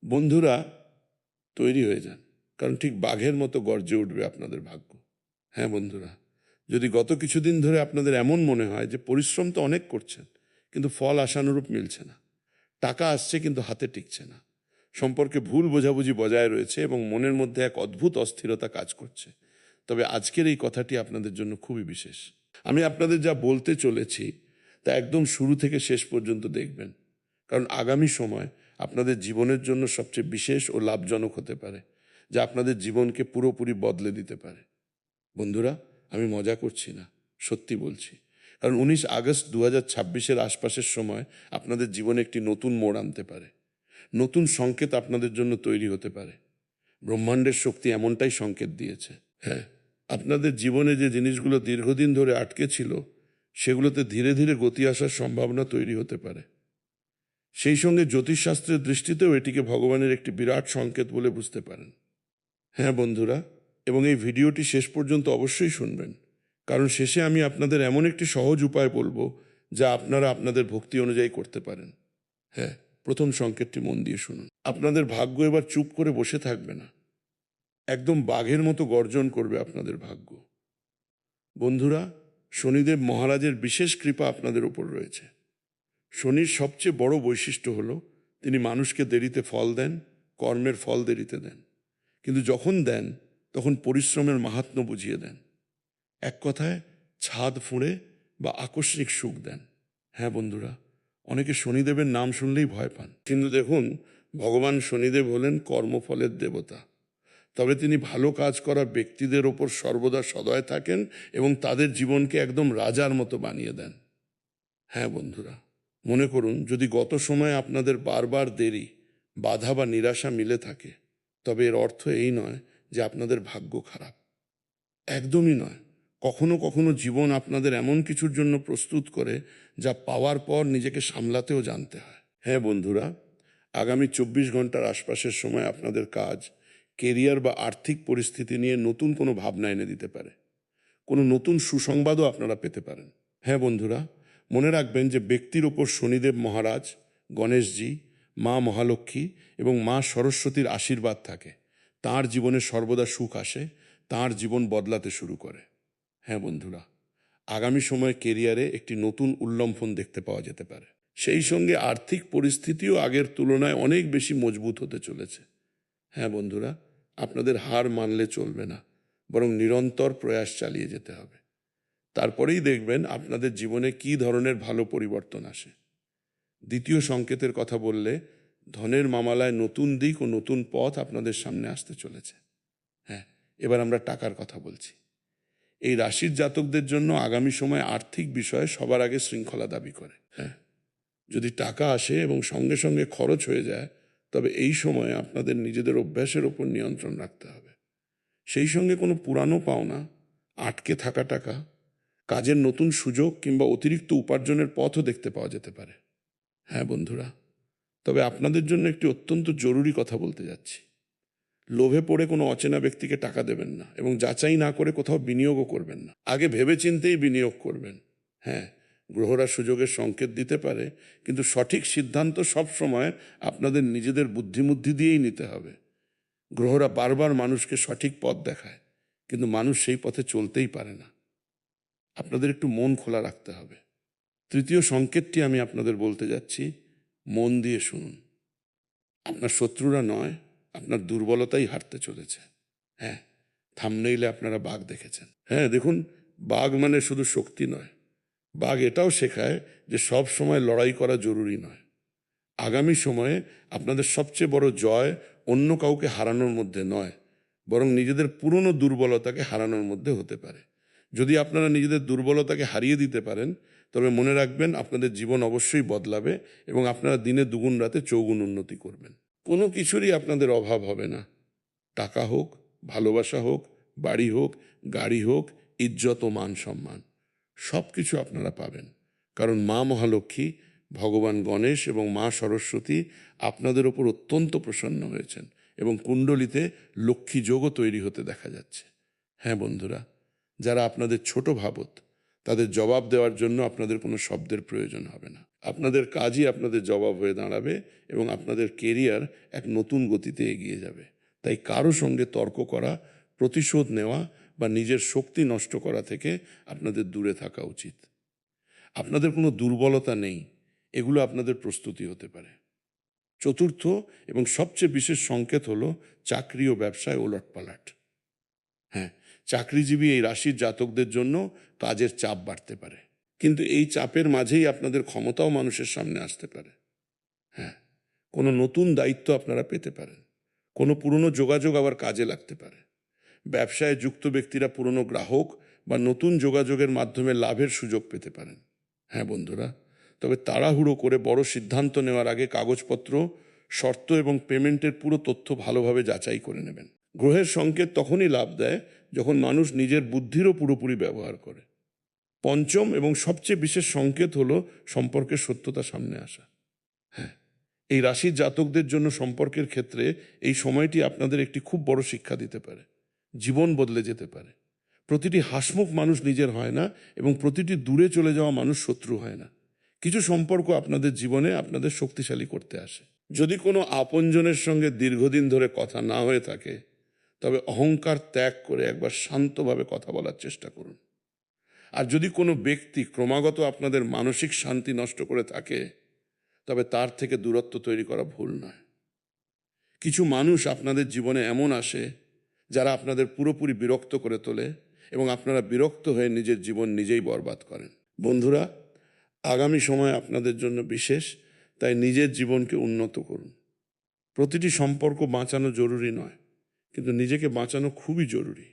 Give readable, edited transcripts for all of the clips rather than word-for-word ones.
বন্ধুরা, তৈরি হয়ে যান, কারণ ঠিক বাঘের মতো গর্জে উঠবে আপনাদের ভাগ্য। হ্যাঁ বন্ধুরা, যদি গত কিছুদিন ধরে আপনাদের এমন মনে হয় যে পরিশ্রম তো অনেক করছেন কিন্তু ফল আশানুরূপ মিলছে না, টাকা আসছে কিন্তু হাতে টিকছে না, সম্পর্কে ভুল বোঝাবুঝি বজায় রয়েছে এবং মনের মধ্যে এক অদ্ভুত অস্থিরতা কাজ করছে, তবে আজকের এই কথাটি আপনাদের জন্য খুবই বিশেষ। আমি আপনাদের যা বলতে চলেছি তা একদম শুরু থেকে শেষ পর্যন্ত দেখবেন, কারণ আগামী সময় আপনাদের জীবনের জন্য সবচেয়ে বিশেষ ও লাভজনক হতে পারে, যা আপনাদের জীবনকে পুরোপুরি বদলে দিতে পারে। বন্ধুরা, আমি মজা করছি না, সত্যি বলছি, কারণ 19 আগস্ট 2026-এর আশপাশের সময় আপনাদের জীবনে একটি নতুন মোড় আনতে পারে, নতুন সংকেত আপনাদের জন্য তৈরি হতে পারে। ব্রহ্মাণ্ডের শক্তি এমনটাই সংকেত দিয়েছে। হ্যাঁ, আপনাদের জীবনে যে জিনিসগুলো দীর্ঘদিন ধরে আটকে ছিল সেগুলোতে ধীরে ধীরে গতি আসার সম্ভাবনা তৈরি হতে পারে। সেই সঙ্গে জ্যোতিষশাস্ত্রের দৃষ্টিতেও এটিকে ভগবানের একটি বিরাট সংকেত বলে বুঝতে পারেন। হ্যাঁ বন্ধুরা, এবং এই ভিডিওটি শেষ পর্যন্ত অবশ্যই শুনবেন, কারণ শেষে আমি আপনাদের এমন একটি সহজ উপায় বলবো যা আপনারা আপনাদের ভক্তি অনুযায়ী করতে পারেন। হ্যাঁ, প্রথম সংকেতটি মন দিয়ে শুনুন। আপনাদের ভাগ্য এবার চুপ করে বসে থাকবে না, একদম বাঘের মতো গর্জন করবে আপনাদের ভাগ্য। বন্ধুরা, শনিদেব মহারাজের বিশেষ কৃপা আপনাদের উপর রয়েছে। শনির সবচেয়ে বড় বৈশিষ্ট্য হলো তিনি মানুষকে দেরিতে ফল দেন, কর্মের ফল দেরিতে দেন, কিন্তু যখন দেন তখন পরিশ্রমের মাহাত্ম্য বুঝিয়ে দেন। এক কথায় ছাদ ফুঁড়ে বা আকস্মিক সুখ দেন। হ্যাঁ বন্ধুরা, অনেকে শনিদেবের নাম শুনলেই ভয় পান, কিন্তু দেখুন, ভগবান শনিদেব হলেন কর্মফলের দেবতা। তবে তিনি ভালো কাজ করা ব্যক্তিদের ওপর সর্বদা সদয় থাকেন এবং তাদের জীবনকে একদম রাজার মতো বানিয়ে দেন। হ্যাঁ বন্ধুরা, মনে করুন যদি গত সময়ে আপনাদের বারবার দেরি, বাধা বা নিরাশা মিলে থাকে, তবে এর অর্থ এই নয় যে আপনাদের ভাগ্য খারাপ, একদমই নয়। কখনো কখনো জীবন আপনাদের এমন কিছুর জন্য প্রস্তুত করে যা পাওয়ার পর নিজেকে সামলাতেও জানতে হয়। হ্যাঁ বন্ধুরা, আগামী 24 ঘন্টার আশপাশের সময় আপনাদের কাজ, কেরিয়ার বা আর্থিক পরিস্থিতি নিয়ে নতুন কোনো ভাবনা এনে দিতে পারে, কোনো নতুন সুসংবাদও আপনারা পেতে পারেন। হ্যাঁ বন্ধুরা, মনে রাখবেন যে ব্যক্তির ওপর শনিদেব মহারাজ, গণেশজি, মা মহালক্ষ্মী এবং মা সরস্বতীর আশীর্বাদ থাকে। তাঁর জীবনে সর্বদা সুখ আসে, তাঁর জীবন বদলাতে শুরু করে। হ্যাঁ বন্ধুরা, আগামী সময়ে কেরিয়ারে একটি নতুন উল্লম্ফন দেখতে পাওয়া যেতে পারে। সেই সঙ্গে আর্থিক পরিস্থিতিও আগের তুলনায় অনেক বেশি মজবুত হতে চলেছে। হ্যাঁ বন্ধুরা, আপনাদের হার মানলে চলবে না, বরং নিরন্তর প্রয়াস চালিয়ে যেতে হবে। তারপরেই দেখবেন আপনাদের জীবনে কী ধরনের ভালো পরিবর্তন আসে। দ্বিতীয় সংকেতের কথা বললে, ধনের মামলায় নতুন দিক ও নতুন পথ আপনাদের সামনে আসতে চলেছে। হ্যাঁ, এবার আমরা টাকার কথা বলছি। এই রাশির জাতকদের জন্য আগামী সময় আর্থিক বিষয়ে সবার আগে শৃঙ্খলা দাবি করে। হ্যাঁ, যদি টাকা আসে এবং সঙ্গে সঙ্গে খরচ হয়ে যায়, তবে এই সময়ে আপনাদের নিজেদের অভ্যাসের ওপর নিয়ন্ত্রণ রাখতে হবে। সেই সঙ্গে কোনো পুরানো পাওনা, আটকে থাকা টাকা, কাজের নতুন সুযোগ কিংবা অতিরিক্ত উপার্জনের পথও দেখতে পাওয়া যেতে পারে। হ্যাঁ বন্ধুরা, তবে আপনাদের জন্য একটি অত্যন্ত জরুরি কথা বলতে যাচ্ছি। লোভে পড়ে কোনো অচেনা ব্যক্তিকে টাকা দেবেন না এবং যাচাই না করে কোথাও বিনিয়োগও করবেন না। আগে ভেবেচিন্তেই বিনিয়োগ করবেন। হ্যাঁ, গ্রহরা সুযোগের সংকেত দিতে পারে, কিন্তু সঠিক সিদ্ধান্ত সবসময় আপনাদের নিজেদের বুদ্ধিমুদ্ধি দিয়েই নিতে হবে। গ্রহরা বারবার মানুষকে সঠিক পথ দেখায়, কিন্তু মানুষ সেই পথে চলতেই পারে না। আপনাদের একটু মন খোলা রাখতে হবে। তৃতীয় সংকেতটি আমি আপনাদের বলতে যাচ্ছি, মন দিয়ে শুনুন। আপনার শত্রুরা নয়, আপনার দুর্বলতাই হারতে চলেছে। হ্যাঁ, থাম্বনেইলে আপনারা বাঘ দেখেছেন। হ্যাঁ দেখুন, বাঘ মানে শুধু শক্তি নয়, বাঘ এটাও শেখায় যে সব সময় লড়াই করা জরুরি নয়। আগামী সময়ে আপনাদের সবচেয়ে বড় জয় অন্য কাউকে হারানোর মধ্যে নয়, বরং নিজেদের পুরনো দুর্বলতাকে হারানোর মধ্যে হতে পারে। যদি আপনারা নিজেদের দুর্বলতাকে হারিয়ে দিতে পারেন, তবে মনে রাখবেন আপনাদের জীবন অবশ্যই বদলাবে এবং আপনারা দিনে দুগুণ রাতে চৌগুণ উন্নতি করবেন। কোনো কিছুরই আপনাদের অভাব হবে না। টাকা হোক, ভালোবাসা হোক, বাড়ি হোক, গাড়ি হোক, ইজ্জত ও মান সম্মান, সব কিছু আপনারা পাবেন, কারণ মা মহালক্ষ্মী, ভগবান গণেশ এবং মা সরস্বতী আপনাদের ওপর অত্যন্ত প্রসন্ন হয়েছেন এবং কুণ্ডলিতে লক্ষ্মী যোগও তৈরি হতে দেখা যাচ্ছে। হ্যাঁ বন্ধুরা, যারা আপনাদের ছোট ভাবত, তাদের জবাব দেওয়ার জন্য আপনাদের কোনো শব্দের প্রয়োজন হবে না। আপনাদের কাজই আপনাদের জবাব হয়ে দাঁড়াবে এবং আপনাদের কেরিয়ার এক নতুন গতিতে এগিয়ে যাবে। তাই কারো সঙ্গে তর্ক করা, প্রতিশোধ নেওয়া বা নিজের শক্তি নষ্ট করা থেকে আপনাদের দূরে থাকা উচিত। আপনাদের কোনো দুর্বলতা নেই, এগুলো আপনাদের প্রস্তুতি হতে পারে। চতুর্থ এবং সবচেয়ে বিশেষ সংকেত হলো চাকরি ও ব্যবসায় ওলটপালট। হ্যাঁ, চাকরিজীবী এই রাশির জাতকদের জন্য কাজের চাপ বাড়তে পারে, কিন্তু এই চাপের মাঝেই আপনাদের ক্ষমতাও মানুষের সামনে আসতে পারে। হ্যাঁ, কোনো নতুন দায়িত্ব আপনারা পেতে পারেন, কোনো পুরনো যোগাযোগ আবার কাজে লাগতে পারে। ব্যবসায় যুক্ত ব্যক্তিরা পুরনো গ্রাহক বা নতুন যোগাযোগের মাধ্যমে লাভের সুযোগ পেতে পারেন। হ্যাঁ বন্ধুরা, তবে তাড়াহুড়ো করে বড় সিদ্ধান্ত নেওয়ার আগে কাগজপত্র, শর্ত এবং পেমেন্টের পুরো তথ্য ভালোভাবে যাচাই করে নেবেন। গ্রহের সংকেত তখনই লাভ দেয় যখন মানুষ নিজের বুদ্ধিরও পুরোপুরি ব্যবহার করে। পঞ্চম এবং সবচেয়ে বিশেষ সংকেত হলো সম্পর্কের সত্যতা সামনে আসা। হ্যাঁ, এই রাশির জাতকদের জন্য সম্পর্কের ক্ষেত্রে এই সময়টি আপনাদের একটি খুব বড় শিক্ষা দিতে পারে। জীবন বদলে যেতে পারে। প্রতিটি হাসমুখ মানুষ নিজের হয় না এবং প্রতিটি দূরে চলে যাওয়া মানুষ শত্রু হয় না। কিছু সম্পর্ক আপনাদের জীবনে আপনাদের শক্তিশালী করতে আসে। যদি কোনো আপনজনের সঙ্গে দীর্ঘদিন ধরে কথা না হয়ে থাকে, তবে অহংকার ত্যাগ করে একবার শান্তভাবে কথা বলার চেষ্টা করুন। আর যদি কোনো ব্যক্তি ক্রমাগত আপনাদের মানসিক শান্তি নষ্ট করে থাকে, তবে তার থেকে দূরত্ব তৈরি করা ভুল নয়। কিছু মানুষ আপনাদের জীবনে এমন আসে যারা আপনাদের পুরোপুরি বিরক্ত করে তোলে এবং আপনারা বিরক্ত হয়ে নিজের জীবন নিজেই বরবাদ করেন। বন্ধুরা, আগামী সময় আপনাদের জন্য বিশেষ, তাই নিজের জীবনকে উন্নত করুন। প্রতিটি সম্পর্ক বাঁচানো জরুরি নয়, কিন্তু নিজেকে বাঁচানো খুবই জরুরি।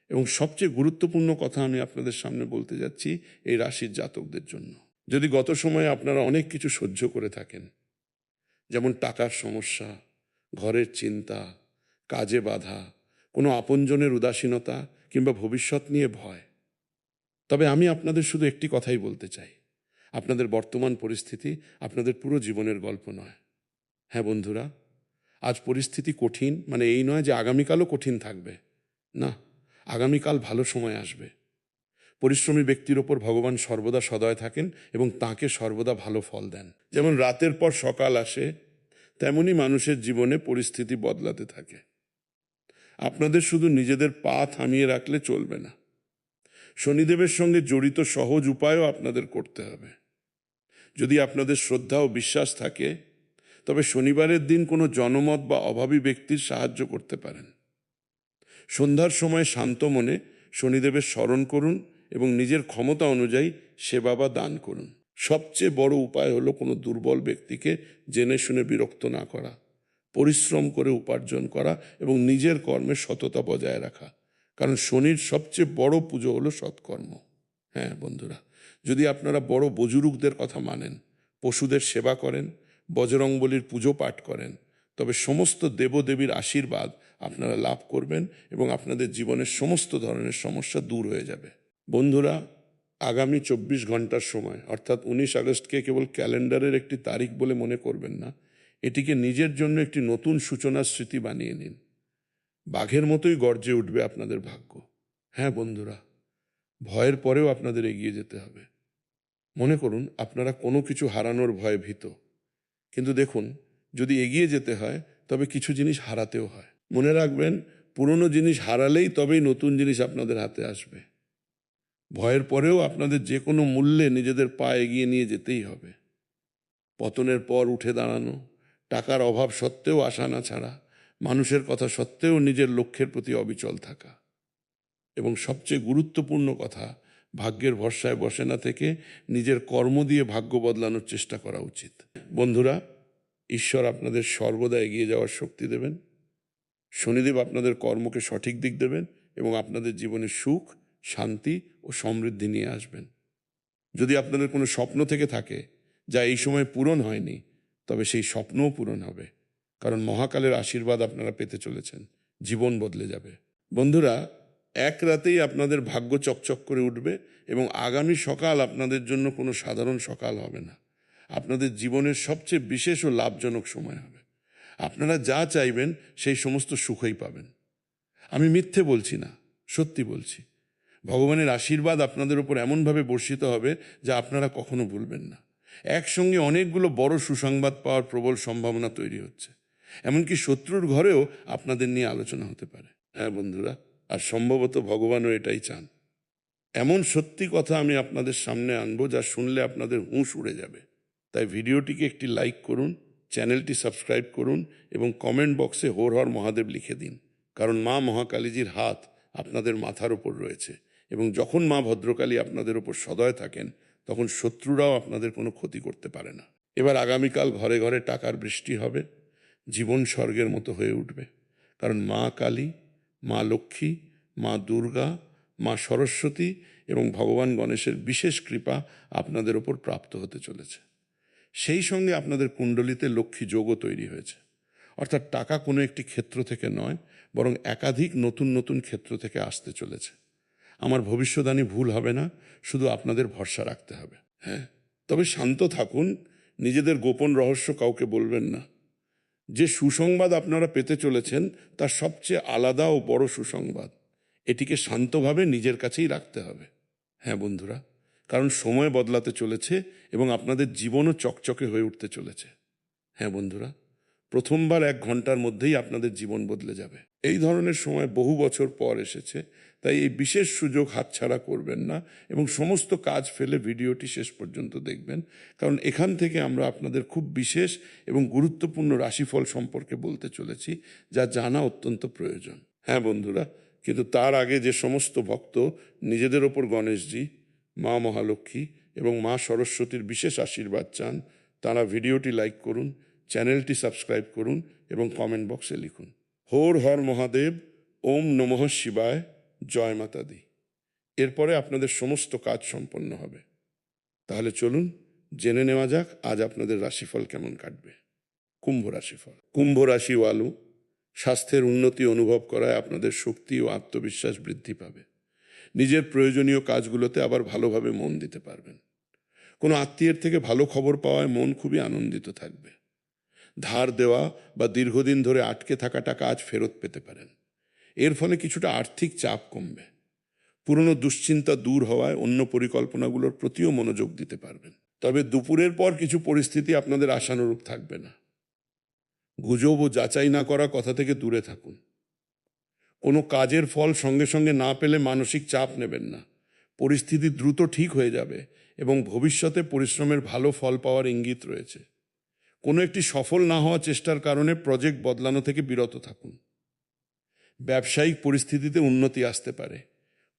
এবং সবচেয়ে গুরুত্বপূর্ণ কথা আমি আপনাদের সামনে বলতে যাচ্ছি এই রাশির জাতকদের জন্য। যদি গত সময়ে আপনারা অনেক কিছু সহ্য করে থাকেন, যেমন টাকার সমস্যা, ঘরের চিন্তা, কাজে বাধা, কোনো আপনজনের উদাসীনতা কিংবা ভবিষ্যৎ নিয়ে ভয়, তবে আমি আপনাদের শুধু একটি কথাই বলতে চাই, আপনাদের বর্তমান পরিস্থিতি আপনাদের পুরো জীবনের গল্প নয়। হ্যাঁ বন্ধুরা, আজ পরিস্থিতি কঠিন মানে এই নয় যে আগামীকালও কঠিন থাকবে। না, আগামীকাল ভালো সময় আসবে। পরিশ্রমী ব্যক্তির ওপর ভগবান সর্বদা সদয় থাকেন এবং তাঁকে সর্বদা ভালো ফল দেন। যেমন রাতের পর সকাল আসে, তেমনি মানুষের জীবনে পরিস্থিতি বদলাতে থাকে। আপনাদের শুধু নিজেদের পা থামিয়ে রাখলে চলবে না, শনিদেবের সঙ্গে জড়িত সহজ উপায়ও আপনাদের করতে হবে। যদি আপনাদের শ্রদ্ধা ও বিশ্বাস থাকে, তবে শনিবারের দিন কোনো জনমত বা অভাবী ব্যক্তির সাহায্য করতে পারেন। সন্ধ্যার সময় শান্ত মনে শনিদেবের স্মরণ করুন এবং নিজের ক্ষমতা অনুযায়ী সেবা বা দান করুন। সবচেয়ে বড় উপায় হলো কোনো দুর্বল ব্যক্তিকে জেনে শুনে বিরক্ত না করা, পরিশ্রম করে উপার্জন করা এবং নিজের কর্মে সততা বজায় রাখা। কারণ শনির সবচেয়ে বড় পুজো হলো সৎকর্ম। হ্যাঁ বন্ধুরা, যদি আপনারা বড় বুজুর্গদের কথা মানেন, পশুদের সেবা করেন, বজরংবলীর পুজো পাঠ করেন, তবে সমস্ত দেবদেবীর আশীর্বাদ আপনারা লাভ করবেন এবং আপনাদের জীবনের সমস্ত ধরনের সমস্যা দূর হয়ে যাবে। বন্ধুরা, আগামী 24 ঘন্টার সময় অর্থাৎ 19 আগস্টকে কেবল ক্যালেন্ডারের একটি তারিখ বলে মনে করবেন না, এটিকে নিজের জন্য একটি নতুন সূচনার স্মৃতি বানিয়ে নিন। বাঘের মতোই গর্জে উঠবে আপনাদের ভাগ্য। হ্যাঁ বন্ধুরা, ভয়ের পরেও আপনাদের এগিয়ে যেতে হবে। মনে করুন আপনারা কোনো কিছু হারানোর ভয়ে ভীত, কিন্তু দেখুন, যদি এগিয়ে যেতে হয় তবে কিছু জিনিস হারাতেও হয়। মনে রাখবেন, পুরনো জিনিস হারালেই তবেই নতুন জিনিস আপনাদের হাতে আসবে। ভয়ের পরেও আপনাদের যে কোনো মূল্যে নিজেদের পা এগিয়ে নিয়ে যেতেই হবে। পতনের পর উঠে দাঁড়ানো, টাকার অভাব সত্ত্বেও আশা না ছাড়া, মানুষের কথা সত্ত্বেও নিজের লক্ষ্যের প্রতি অবিচল থাকা, এবং সবচেয়ে গুরুত্বপূর্ণ কথা, ভাগ্যের ভরসায় বসে না থেকে নিজের কর্ম দিয়ে ভাগ্য বদলানোর চেষ্টা করা উচিত। বন্ধুরা, ঈশ্বর আপনাদের সর্বদা এগিয়ে যাওয়ার শক্তি দেবেন। শনিদেব আপনাদের কর্মকে সঠিক দিক দেবেন এবং আপনাদের জীবনে সুখ, শান্তি ও সমৃদ্ধি নিয়ে আসবেন। যদি আপনাদের কোনো স্বপ্ন থেকে থাকে যা এই সময় পূরণ হয়নি, তবে সেই স্বপ্নও পূরণ হবে, কারণ মহাকালের আশীর্বাদ আপনারা পেতে চলেছেন। জীবন বদলে যাবে। বন্ধুরা, এক রাতেই আপনাদের ভাগ্য চকচক করে উঠবে এবং আগামী সকাল আপনাদের জন্য কোনো সাধারণ সকাল হবে না, আপনাদের জীবনের সবচেয়ে বিশেষ ও লাভজনক সময় হবে। আপনারা যা চাইবেন সেই সমস্ত সুখই পাবেন। আমি মিথ্যে বলছি না, সত্যি বলছি। ভগবানের আশীর্বাদ আপনাদের উপর এমনভাবে বর্ষিত হবে যা আপনারা কখনো ভুলবেন না। একসঙ্গে অনেকগুলো বড় সুসংবাদ পাওয়ার প্রবল সম্ভাবনা তৈরি হচ্ছে। এমনকি শত্রুর ঘরেও আপনাদের নিয়ে আলোচনা হতে পারে। হ্যাঁ বন্ধুরা, আর সম্ভবত ভগবানও এটাই চান। এমন সত্যি কথা আমি আপনাদের সামনে আনবো যা শুনলে আপনাদের হুঁশ উড়ে যাবে। তাই ভিডিওটিকে একটি লাইক করুন, চ্যানেলটি সাবস্ক্রাইব করুন এবং কমেন্ট বক্সে হর হর মহাদেব লিখে দিন। কারণ মা মহাকালীজির হাত আপনাদের মাথার ওপর রয়েছে এবং যখন মা ভদ্রকালী আপনাদের ওপর সদয় থাকেন তখন শত্রুরাও আপনাদের কোনো ক্ষতি করতে পারে না। এবার আগামীকাল ঘরে ঘরে টাকার বৃষ্টি হবে, জীবন স্বর্গের মতো হয়ে উঠবে। কারণ মা কালী, মা লক্ষ্মী, মা দুর্গা, মা সরস্বতী এবং ভগবান গণেশের বিশেষ কৃপা আপনাদের ওপর প্রাপ্ত হতে চলেছে। সেই সঙ্গে আপনাদের কুণ্ডলিতে লক্ষ্মী যোগও তৈরি হয়েছে। অর্থাৎ টাকা কোনো একটি ক্ষেত্র থেকে নয়, বরং একাধিক নতুন নতুন ক্ষেত্র থেকে আসতে চলেছে। আমার ভবিষ্যদ্বাণী ভুল হবে না, শুধু আপনাদের ভরসা রাখতে হবে। হ্যাঁ, তবে শান্ত থাকুন, নিজেদের গোপন রহস্য কাউকে বলবেন না। যে সুসংবাদ আপনারা পেতে চলেছেন তার সবচেয়ে আলাদা ও বড় সুসংবাদ, এটিকে শান্তভাবে নিজের কাছেই রাখতে হবে। হ্যাঁ বন্ধুরা, কারণ সময় বদলাতে চলেছে এবং আপনাদের জীবনও চকচকে হয়ে উঠতে চলেছে। হ্যাঁ বন্ধুরা, প্রথমবার 1 ঘন্টার মধ্যেই আপনাদের জীবন বদলে যাবে। এই ধরনের সময় বহু বছর পর এসেছে, তাই এই বিশেষ সুযোগ হাতছাড়া করবেন না এবং সমস্ত কাজ ফেলে ভিডিওটি শেষ পর্যন্ত দেখবেন। কারণ এখান থেকে আমরা আপনাদের খুব বিশেষ এবং গুরুত্বপূর্ণ রাশিফল সম্পর্কে বলতে চলেছি, যা জানা অত্যন্ত প্রয়োজন। হ্যাঁ বন্ধুরা, কিন্তু তার আগে যে সমস্ত ভক্ত নিজেদের ওপর গণেশজি, মা মহালক্ষ্মী এবং মা সরস্বতীর বিশেষ আশীর্বাদ চান, তারা ভিডিওটি লাইক করুন, চ্যানেলটি সাবস্ক্রাইব করুন এবং কমেন্ট বক্সে লিখুন হর হর মহাদেব, ওম নমঃ শিবায়, জয় মাতা দি। এরপরে আপনাদের সমস্ত কাজ সম্পন্ন হবে। তাহলে চলুন জেনে নেওয়া যাক আজ আপনাদের রাশিফল কেমন কাটবে। কুম্ভ রাশিফল। কুম্ভ রাশি ওয়ালু, স্বাস্থ্যের উন্নতি অনুভব করায় আপনাদের শক্তি ও আত্মবিশ্বাস বৃদ্ধি পাবে। নিজের প্রয়োজনীয় কাজগুলোতে আবার ভালোভাবে মন দিতে পারবেন। কোনো আত্মীয়ের থেকে ভালো খবর পাওয়ায় মন খুবই আনন্দিত থাকবে। ধার দেওয়া বা দীর্ঘদিন ধরে আটকে থাকা টাকা আজ ফেরত পেতে পারেন। এর ফলে কিছুটা আর্থিক চাপ কমবে। পুরনো দুশ্চিন্তা দূর হওয়ায় অন্য পরিকল্পনাগুলোর প্রতিও মনোযোগ দিতে পারবেন। তবে দুপুরের পর কিছু পরিস্থিতি আপনাদের আশানুরূপ থাকবে না। গুজব ও যাচাই না করা কথা থেকে দূরে থাকুন। কোনো কাজের ফল সঙ্গে সঙ্গে না পেলে মানসিক চাপ নেবেন না। পরিস্থিতি দ্রুত ঠিক হয়ে যাবে এবং ভবিষ্যতে পরিশ্রমের ভালো ফল পাওয়ার ইঙ্গিত রয়েছে। কোনো একটি সফল না হওয়া চেষ্টার কারণে প্রজেক্ট বদলানো থেকে বিরত থাকুন। ব্যবসায়িক পরিস্থিতিতে উন্নতি আসতে পারে।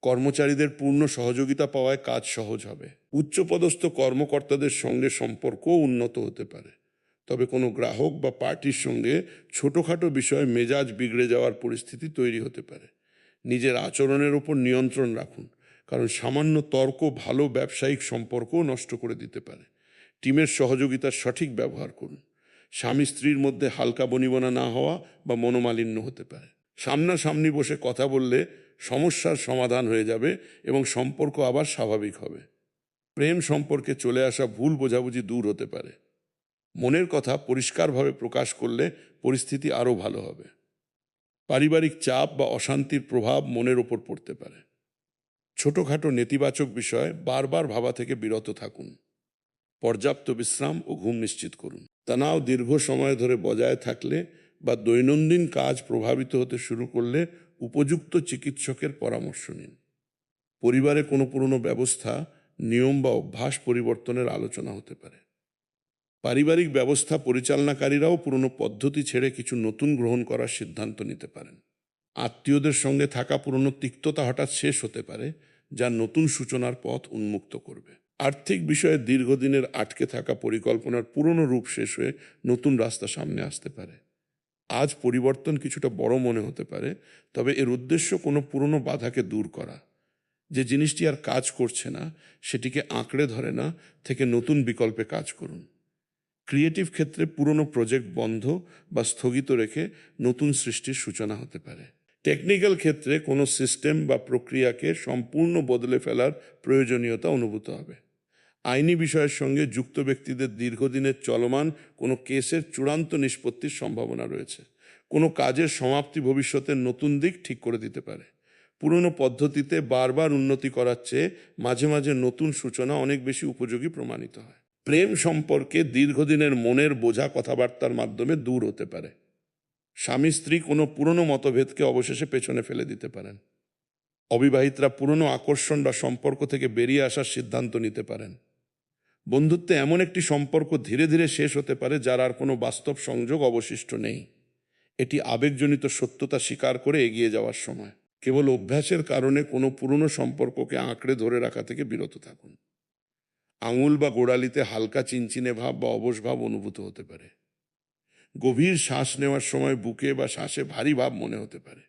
কর্মচারীদের পূর্ণ সহযোগিতা পাওয়ায় কাজ সহজ হবে। উচ্চপদস্থ কর্মকর্তাদের সঙ্গে সম্পর্কও উন্নত হতে পারে। তবে কোনো গ্রাহক বা পার্টির সঙ্গে ছোটোখাটো বিষয়ে মেজাজ বিগড়ে যাওয়ার পরিস্থিতি তৈরি হতে পারে। নিজের আচরণের ওপর নিয়ন্ত্রণ রাখুন, কারণ সামান্য তর্ক ভালো ব্যবসায়িক সম্পর্কও নষ্ট করে দিতে পারে। টিমের সহযোগিতার সঠিক ব্যবহার করুন। স্বামী স্ত্রীর মধ্যে হালকা বনিবনা না হওয়া বা মনোমালিন্য হতে পারে। সামনাসামনি বসে কথা বললে সমস্যার সমাধান হয়ে যাবে এবং সম্পর্ক আবার স্বাভাবিক হবে। প্রেম সম্পর্কে চলে আসা ভুল বোঝাবুঝি দূর হতে পারে। মনের কথা পরিষ্কারভাবে প্রকাশ করলে পরিস্থিতি আরও ভালো হবে। পারিবারিক চাপ বা অশান্তির প্রভাব মনের ওপর পড়তে পারে। ছোটোখাটো নেতিবাচক বিষয় বারবার ভাবা থেকে বিরত থাকুন। পর্যাপ্ত বিশ্রাম ও ঘুম নিশ্চিত করুন। তনাও দীর্ঘ সময় ধরে বজায় থাকলে বা দৈনন্দিন কাজ প্রভাবিত হতে শুরু করলে উপযুক্ত চিকিৎসকের পরামর্শ নিন। পরিবারে কোনো পুরনো ব্যবস্থা, নিয়ম বা অভ্যাস পরিবর্তনের আলোচনা হতে পারে। পারিবারিক ব্যবস্থা পরিচালনাকারীরাও পুরনো পদ্ধতি ছেড়ে কিছু নতুন গ্রহণ করার সিদ্ধান্ত নিতে পারেন। আত্মীয়দের সঙ্গে থাকা পুরনো তিক্ততা হঠাৎ শেষ হতে পারে, যা নতুন সূচনার পথ উন্মুক্ত করবে। আর্থিক বিষয়ে দীর্ঘদিনের আটকে থাকা পরিকল্পনার পুরনো রূপ শেষ হয়ে নতুন রাস্তা সামনে আসতে পারে। আজ পরিবর্তন কিছুটা বড় মনে হতে পারে, তবে এর উদ্দেশ্য কোনো পুরনো বাধাকে দূর করা। যে জিনিসটি আর কাজ করছে না সেটিকে আঁকড়ে ধরে না থেকে নতুন বিকল্পে কাজ করুন। ক্রিয়েটিভ ক্ষেত্রে পুরনো প্রজেক্ট বন্ধ বা স্থগিত রেখে নতুন সৃষ্টির সূচনা হতে পারে। টেকনিক্যাল ক্ষেত্রে কোনো সিস্টেম বা প্রক্রিয়াকে সম্পূর্ণ বদলে ফেলার প্রয়োজনীয়তা অনুভূত হবে। আইনি বিষয়ের সঙ্গে যুক্ত ব্যক্তিদের দীর্ঘদিনের চলমান কোনো কেসের চূড়ান্ত নিষ্পত্তির সম্ভাবনা রয়েছে। কোনো কাজের সমাপ্তি ভবিষ্যতের নতুন দিক ঠিক করে দিতে পারে। পুরনো পদ্ধতিতে বারবার উন্নতি করার চেয়ে মাঝে মাঝে নতুন সূচনা অনেক বেশি উপযোগী প্রমাণিত হয়। প্রেম সম্পর্কে দীর্ঘদিনের মনের বোঝা কথাবার্তার মাধ্যমে দূর হতে পারে। স্বামী স্ত্রী কোনো পুরনো মতভেদকে অবশেষে পেছনে ফেলে দিতে পারেন। অবিবাহিতরা পুরনো আকর্ষণ বা সম্পর্ক থেকে বেরিয়ে আসার সিদ্ধান্ত নিতে পারেন। বন্ধুত্বে এমন একটি সম্পর্ক ধীরে ধীরে শেষ হতে পারে যার আর কোনো বাস্তব সংযোগ অবশিষ্ট নেই। এটি আবেগজনিত সত্যতা স্বীকার করে এগিয়ে যাওয়ার সময়। কেবল অভ্যাসের কারণে কোনো পুরনো সম্পর্ককে আঁকড়ে ধরে রাখা থেকে বিরত থাকুন। আঙুল বা গোড়ালিতে হালকা চিনচিনে ভাব বা অবশ ভাব অনুভূত হতে পারে। গভীর শ্বাস নেওয়ার সময় বুকে বা শ্বাসে ভারী ভাব মনে হতে পারে।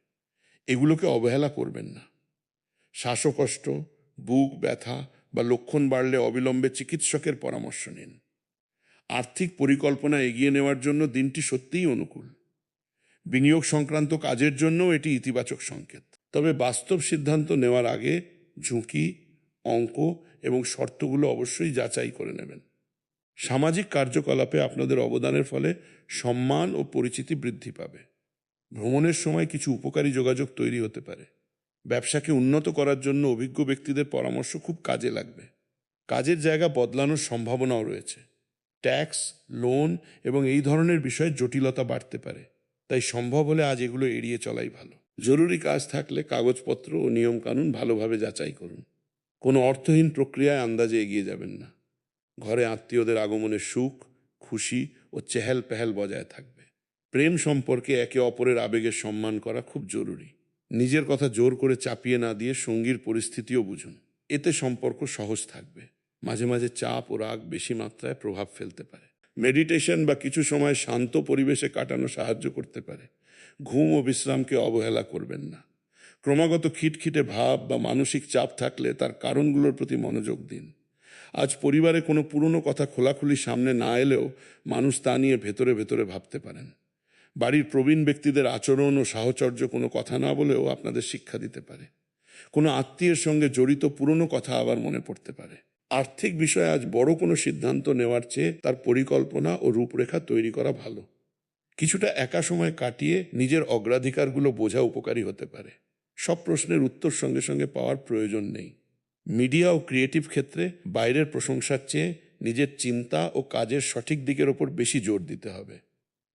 এগুলোকে অবহেলা করবেন না। শ্বাসকষ্ট, বুক ব্যথা বা লক্ষণ বাড়লে অবিলম্বে চিকিৎসকের পরামর্শ নিন। আর্থিক পরিকল্পনা এগিয়ে নেওয়ার জন্য দিনটি সত্যিই অনুকূল। বিনিয়োগ সংক্রান্ত কাজের জন্যও এটি ইতিবাচক সংকেত। তবে বাস্তব সিদ্ধান্ত নেওয়ার আগে ঝুঁকি, অঙ্ক এবং শর্তগুলো অবশ্যই যাচাই করে নেবেন। সামাজিক কার্যকলাপে আপনাদের অবদানের ফলে সম্মান ও পরিচিতি বৃদ্ধি পাবে। ভ্রমণের সময় কিছু উপকারী যোগাযোগ তৈরি হতে পারে। ব্যবসাকে উন্নত করার জন্য অভিজ্ঞ ব্যক্তিদের পরামর্শ খুব কাজে লাগবে। কাজের জায়গা বদলানোর সম্ভাবনাও রয়েছে। ট্যাক্স, লোন এবং এই ধরনের বিষয়ে জটিলতা বাড়তে পারে, তাই সম্ভব হলে আজ এগুলো এড়িয়ে চলাই ভালো। জরুরি কাজ থাকলে কাগজপত্র ও নিয়মকানুন ভালোভাবে যাচাই করুন। কোনো অর্থহীন প্রক্রিয়ায় আন্দাজে এগিয়ে যাবেন না। ঘরে আত্মীয়দের আগমনে সুখ, খুশি ও চেহেল পেহেল বজায় থাকবে। প্রেম সম্পর্কে একে অপরের আবেগের সম্মান করা খুব জরুরি। নিজের কথা জোর করে চাপিয়ে না দিয়ে সঙ্গীর পরিস্থিতিও বুঝুন। এতে সম্পর্ক সহজ থাকবে। মাঝে মাঝে চাপ ও রাগ বেশি মাত্রায় প্রভাব ফেলতে পারে। মেডিটেশন বা কিছু সময় শান্ত পরিবেশে কাটানো সাহায্য করতে পারে। ঘুম ও বিশ্রামকে অবহেলা করবেন না। ক্রমাগত খিটখিটে ভাব বা মানসিক চাপ থাকলে তার কারণগুলোর প্রতি মনোযোগ দিন। আজ পরিবারে কোনো পুরনো কথা খোলাখুলি সামনে না এলেও মানুষ তা নিয়ে ভেতরে ভেতরে ভাবতে পারেন। বাড়ির প্রবীণ ব্যক্তিদের আচরণ ও সাহচর্য কোনো কথা না বলেও আপনাদের শিক্ষা দিতে পারে। কোনো আত্মীয়ের সঙ্গে জড়িত পুরনো কথা আবার মনে পড়তে পারে। আর্থিক বিষয়ে আজ বড় কোনো সিদ্ধান্ত নেওয়ার চেয়ে তার পরিকল্পনা ও রূপরেখা তৈরি করা ভালো। কিছুটা একা সময় কাটিয়ে নিজের অগ্রাধিকারগুলো বোঝা উপকারী হতে পারে। সব প্রশ্নের উত্তর সঙ্গে সঙ্গে পাওয়ার প্রয়োজন নেই। মিডিয়া ও ক্রিয়েটিভ ক্ষেত্রে বাইরের প্রশংসার চেয়ে নিজের চিন্তা ও কাজের সঠিক দিকের ওপর বেশি জোর দিতে হবে।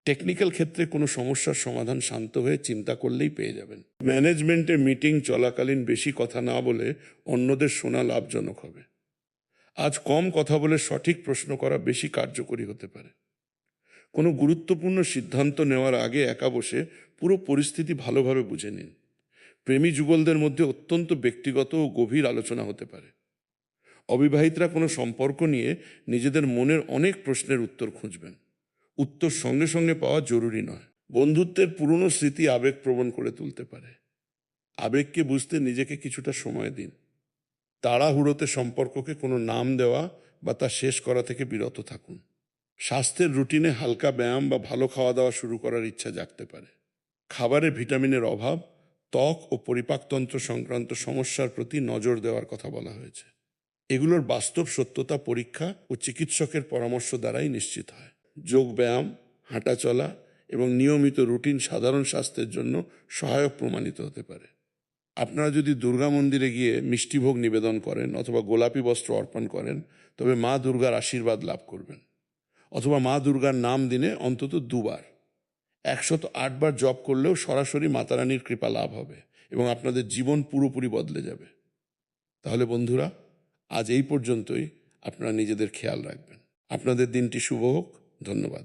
টেকনিক্যাল ক্ষেত্রে কোনো সমস্যার সমাধান শান্ত হয়ে চিন্তা করলেই পেয়ে যাবেন। ম্যানেজমেন্টের মিটিং চলাকালীন বেশি কথা না বলে অন্যদের শোনা লাভজনক হবে। আজ কম কথা বলে সঠিক প্রশ্ন করা বেশি কার্যকরী হতে পারে। কোনো গুরুত্বপূর্ণ সিদ্ধান্ত নেওয়ার আগে একা বসে পুরো পরিস্থিতি ভালোভাবে বুঝে নিন। প্রেমী যুগলদের মধ্যে অত্যন্ত ব্যক্তিগত ও গভীর আলোচনা হতে পারে। অবিবাহিতরা কোনো সম্পর্ক নিয়ে নিজেদের মনের অনেক প্রশ্নের উত্তর খুঁজবেন। উত্তর সঙ্গে সঙ্গে পাওয়া জরুরি নয়। বন্ধুত্বের পুরনো স্মৃতি আবেগপ্রবণ করে তুলতে পারে। আবেগকে বুঝতে নিজেকে কিছুটা সময় দিন। তাড়াহুড়োতে সম্পর্ককে কোনো নাম দেওয়া বা তা শেষ করা থেকে বিরত থাকুন। স্বাস্থ্যের রুটিনে হালকা ব্যায়াম বা ভালো খাওয়া দাওয়া শুরু করার ইচ্ছা জাগতে পারে। খাবারে ভিটামিনের অভাব, ত্বক ও পরিপাকতন্ত্র সংক্রান্ত সমস্যার প্রতি নজর দেওয়ার কথা বলা হয়েছে। এগুলোর বাস্তব সত্যতা পরীক্ষা ও চিকিৎসকের পরামর্শ দ্বারাই নিশ্চিত হয়। যোগব্যায়াম, হাঁটাচলা এবং নিয়মিত রুটিন সাধারণ স্বাস্থ্যের জন্য সহায়ক প্রমাণিত হতে পারে। আপনারা যদি দুর্গা মন্দিরে গিয়ে মিষ্টিভোগ নিবেদন করেন অথবা গোলাপি বস্ত্র অর্পণ করেন, তবে মা দুর্গার আশীর্বাদ লাভ করবেন। অথবা মা দুর্গার নাম দিনে অন্তত 2 বার, 108 বার জপ করলেও সরাসরি মাতারানীর কৃপা লাভ হবে এবং আপনাদের জীবন পুরোপুরি বদলে যাবে। তাহলে বন্ধুরা, আজ এই পর্যন্তই। আপনারা নিজেদের খেয়াল রাখবেন। আপনাদের দিনটি শুভ হোক। ধন্যবাদ।